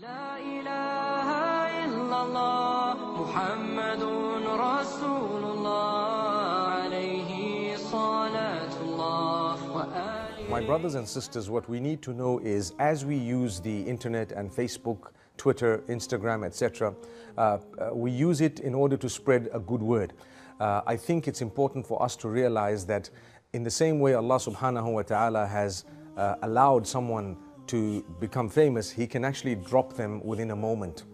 لا إله إلا الله محمد رسول الله عليه صلاة الله وآله. My brothers and sisters, what we need to know is, as we use the internet and Facebook, Twitter, Instagram, etc., we use it in order to spread a good word. I think it's important for us to realize that in the same way Allah subhanahu wa ta'ala has allowed someone to become famous, He can actually drop them within a moment.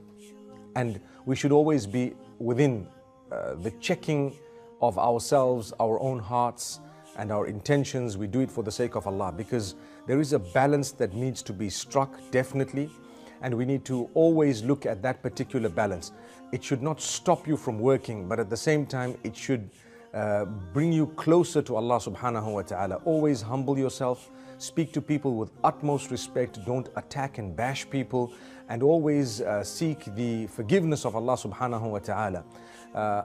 And we should always be within the checking of ourselves, our own hearts and our intentions. We do it for the sake of Allah, because there is a balance that needs to be struck, definitely, and we need to always look at that particular balance. It should not stop you from working, but at the same time it should bring you closer to Allah subhanahu wa ta'ala. Always humble yourself, speak to people with utmost respect, don't attack and bash people, and always seek the forgiveness of Allah subhanahu wa ta'ala.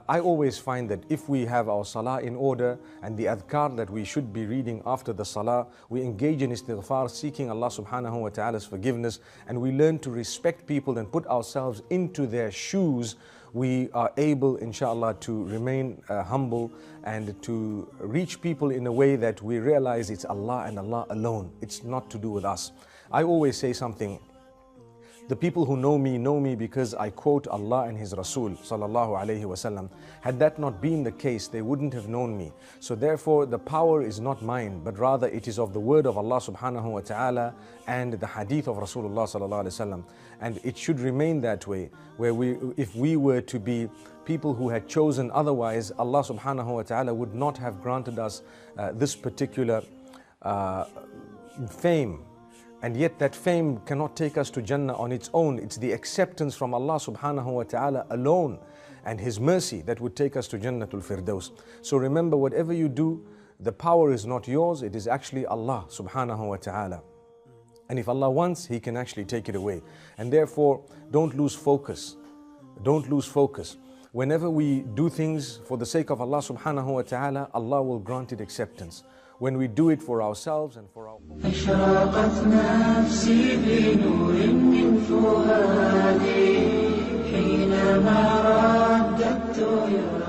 I always find that if we have our salah in order and the adhkar that we should be reading after the salah, we engage in istighfar, seeking Allah subhanahu wa ta'ala's forgiveness, and we learn to respect people and put ourselves into their shoes, we are able, inshallah, to remain humble and to reach people in a way that we realize it's Allah and Allah alone. It's not to do with us. I always say something. The people who know me because I quote Allah and His Rasul sallallahu alayhi wasallam. Had that not been the case, they wouldn't have known me. So therefore, the power is not mine, but rather it is of the word of Allah subhanahu wa ta'ala and the hadith of Rasulullah sallallahu alayhi wasallam. And it should remain that way, where if we were to be people who had chosen otherwise, Allah subhanahu wa ta'ala would not have granted us this particular fame. And yet that fame cannot take us to Jannah on its own. It's the acceptance from Allah subhanahu wa ta'ala alone and His mercy that would take us to Jannatul Firdaus. So remember, whatever you do, the power is not yours, it is actually Allah subhanahu wa ta'ala. And if Allah wants, He can actually take it away. And therefore, don't lose focus. Don't lose focus. Whenever we do things for the sake of Allah subhanahu wa ta'ala, Allah will grant it acceptance. When we do it for ourselves and for our أشرقت نفسي بنور من فؤادي حينما رددت يا